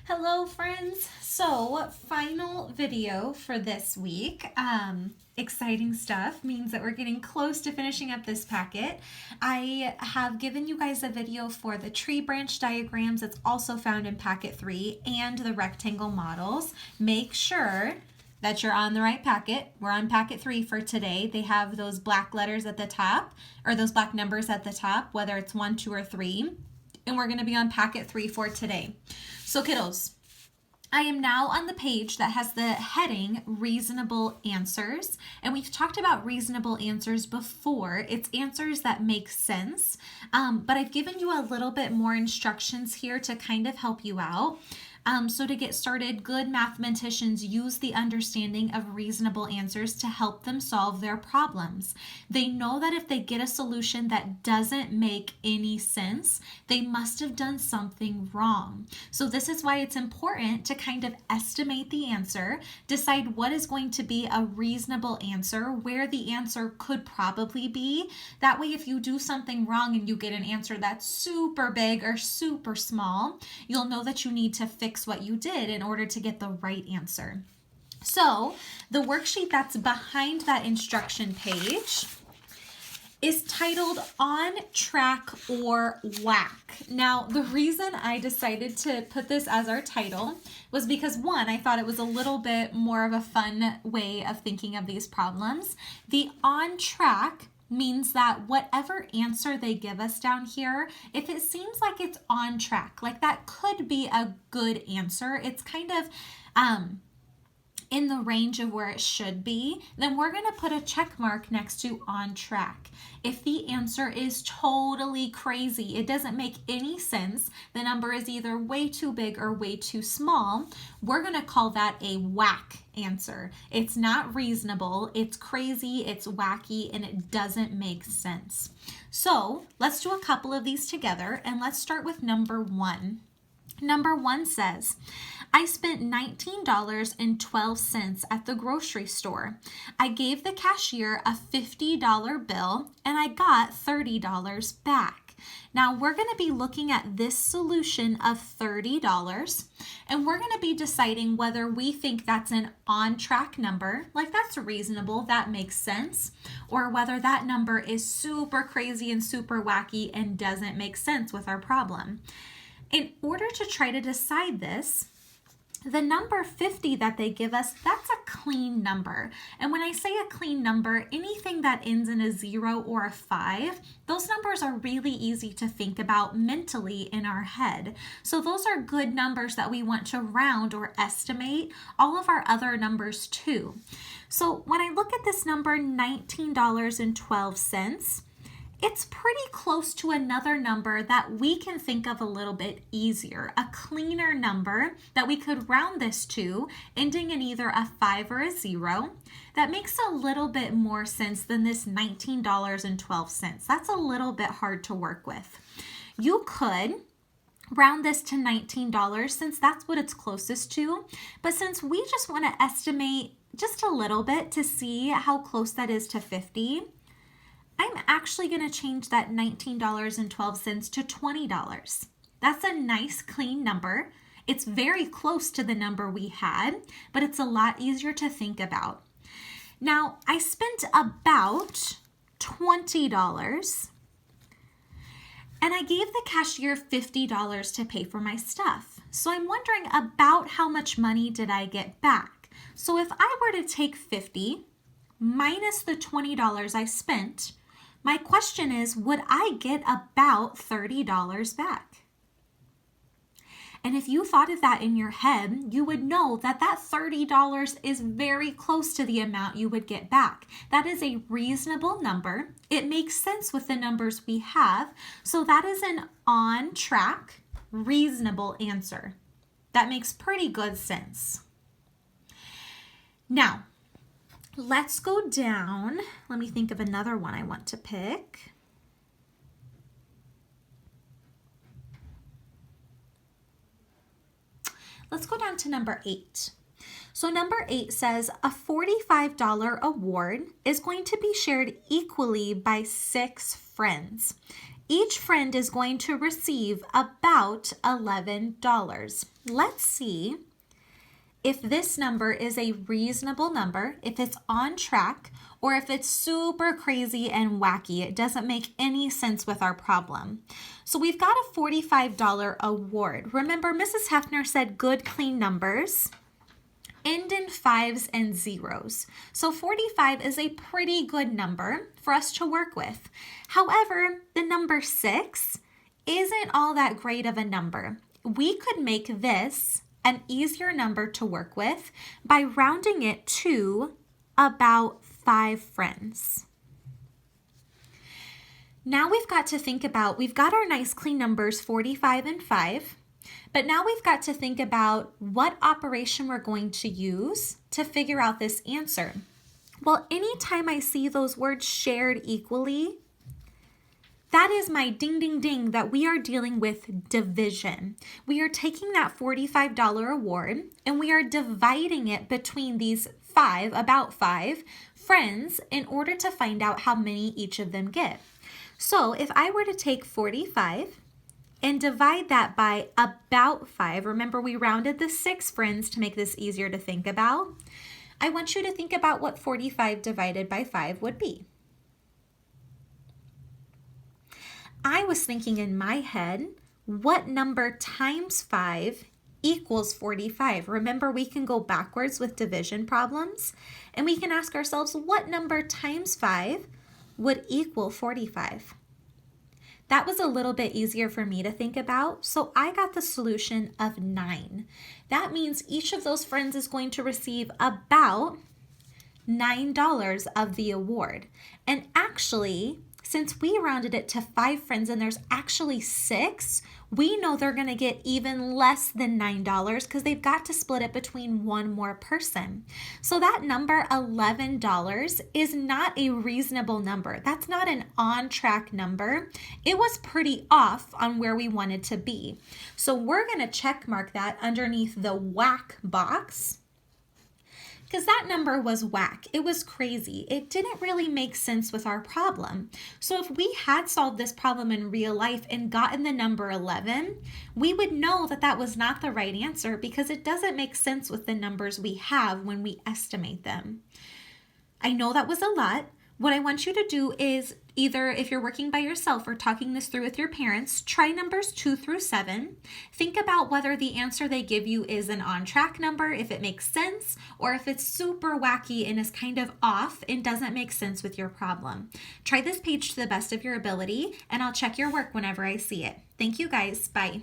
Hello friends. So final video for this week. Exciting stuff, means that we're getting close to finishing up this packet. I have given you guys a video for the tree branch diagrams. It's also found in packet 3 and the rectangle models. Make sure that you're on the right packet. We're on packet 3 for today. They have those black letters at the top, or those black numbers at the top, whether it's 1, 2, or 3. And we're going to be on packet 3 for today. So kiddos, I am now on the page that has the heading reasonable answers, and we've talked about reasonable answers before. It's answers that make sense, but I've given you a little bit more instructions here to kind of help you out. So to get started, good mathematicians use the understanding of reasonable answers to help them solve their problems. They know that if they get a solution that doesn't make any sense, they must have done something wrong. So this is why it's important to kind of estimate the answer, decide what is going to be a reasonable answer, where the answer could probably be. That way, if you do something wrong and you get an answer that's super big or super small, you'll know that you need to fix what you did in order to get the right answer. So the worksheet that's behind that instruction page is titled On Track or Whack. Now, the reason I decided to put this as our title was because, one, I thought it was a little bit more of a fun way of thinking of these problems. The on track means that whatever answer they give us down here, if it seems like it's on track, like that could be a good answer, it's kind of in the range of where it should be, then we're going to put a check mark next to on track. If the answer is totally crazy, it doesn't make any sense, the number is either way too big or way too small, we're going to call that a whack answer. It's not reasonable, it's crazy, it's wacky, and it doesn't make sense. So let's do a couple of these together, and let's start with number 1. Number 1 says, I spent $19.12 at the grocery store. I gave the cashier a $50 bill and I got $30 back. Now we're going to be looking at this solution of $30 and we're going to be deciding whether we think that's an on-track number, like that's reasonable, that makes sense, or whether that number is super crazy and super wacky and doesn't make sense with our problem. In order to try to decide this, the number 50 that they give us, that's a clean number. And when I say a clean number, anything that ends in a 0 or a 5, those numbers are really easy to think about mentally in our head. So those are good numbers that we want to round or estimate all of our other numbers too. So when I look at this number, $19.12, it's pretty close to another number that we can think of a little bit easier, a cleaner number that we could round this to, ending in either a 5 or a 0. That makes a little bit more sense than this $19.12. That's a little bit hard to work with. You could round this to $19 since that's what it's closest to, but since we just want to estimate just a little bit to see how close that is to 50, I'm actually going to change that $19.12 to $20. That's a nice clean number. It's very close to the number we had, but it's a lot easier to think about. Now, I spent about $20 and I gave the cashier $50 to pay for my stuff. So I'm wondering about how much money did I get back? So if I were to take 50 minus the $20 I spent, my question is, would I get about $30 back? And if you thought of that in your head, you would know that that $30 is very close to the amount you would get back. That is a reasonable number. It makes sense with the numbers we have. So that is an on-track, reasonable answer. That makes pretty good sense. Now, let's go down. Let me think of another one I want to pick. Let's go down to number 8. So number 8 says a $45 award is going to be shared equally by 6 friends. each friend is going to receive about $11. Let's see if this number is a reasonable number, if it's on track, or if it's super crazy and wacky. It doesn't make any sense with our problem. So we've got a $45 award. Remember, Mrs. Hefner said good, clean numbers end in 5s and 0s. So 45 is a pretty good number for us to work with. However, the number 6 isn't all that great of a number. We could make this an easier number to work with by rounding it to about 5 friends. Now we've got to think about, we've got our nice clean numbers 45 and 5, but now we've got to think about what operation we're going to use to figure out this answer. Well, anytime I see those words shared equally, that is my ding, ding, ding that we are dealing with division. We are taking that $45 award and we are dividing it between these about 5 friends in order to find out how many each of them get. So if I were to take 45 and divide that by about 5, remember we rounded the 6 friends to make this easier to think about. I want you to think about what 45 divided by 5 would be. I was thinking in my head, what number times 5 equals 45? Remember, we can go backwards with division problems, and we can ask ourselves, what number times 5 would equal 45? That was a little bit easier for me to think about, so I got the solution of 9. That means each of those friends is going to receive about $9 of the award. And actually, since we rounded it to 5 friends and there's actually 6, we know they're going to get even less than $9 because they've got to split it between one more person. So that number $11 is not a reasonable number. That's not an on-track number. It was pretty off on where we wanted to be. So we're going to check mark that underneath the whack box, because that number was whack. It was crazy. It didn't really make sense with our problem. So if we had solved this problem in real life and gotten the number 11, we would know that that was not the right answer because it doesn't make sense with the numbers we have when we estimate them. I know that was a lot. What I want you to do is either, if you're working by yourself or talking this through with your parents, try numbers 2 through 7. Think about whether the answer they give you is an on-track number, if it makes sense, or if it's super wacky and is kind of off and doesn't make sense with your problem. Try this page to the best of your ability, and I'll check your work whenever I see it. Thank you guys. Bye.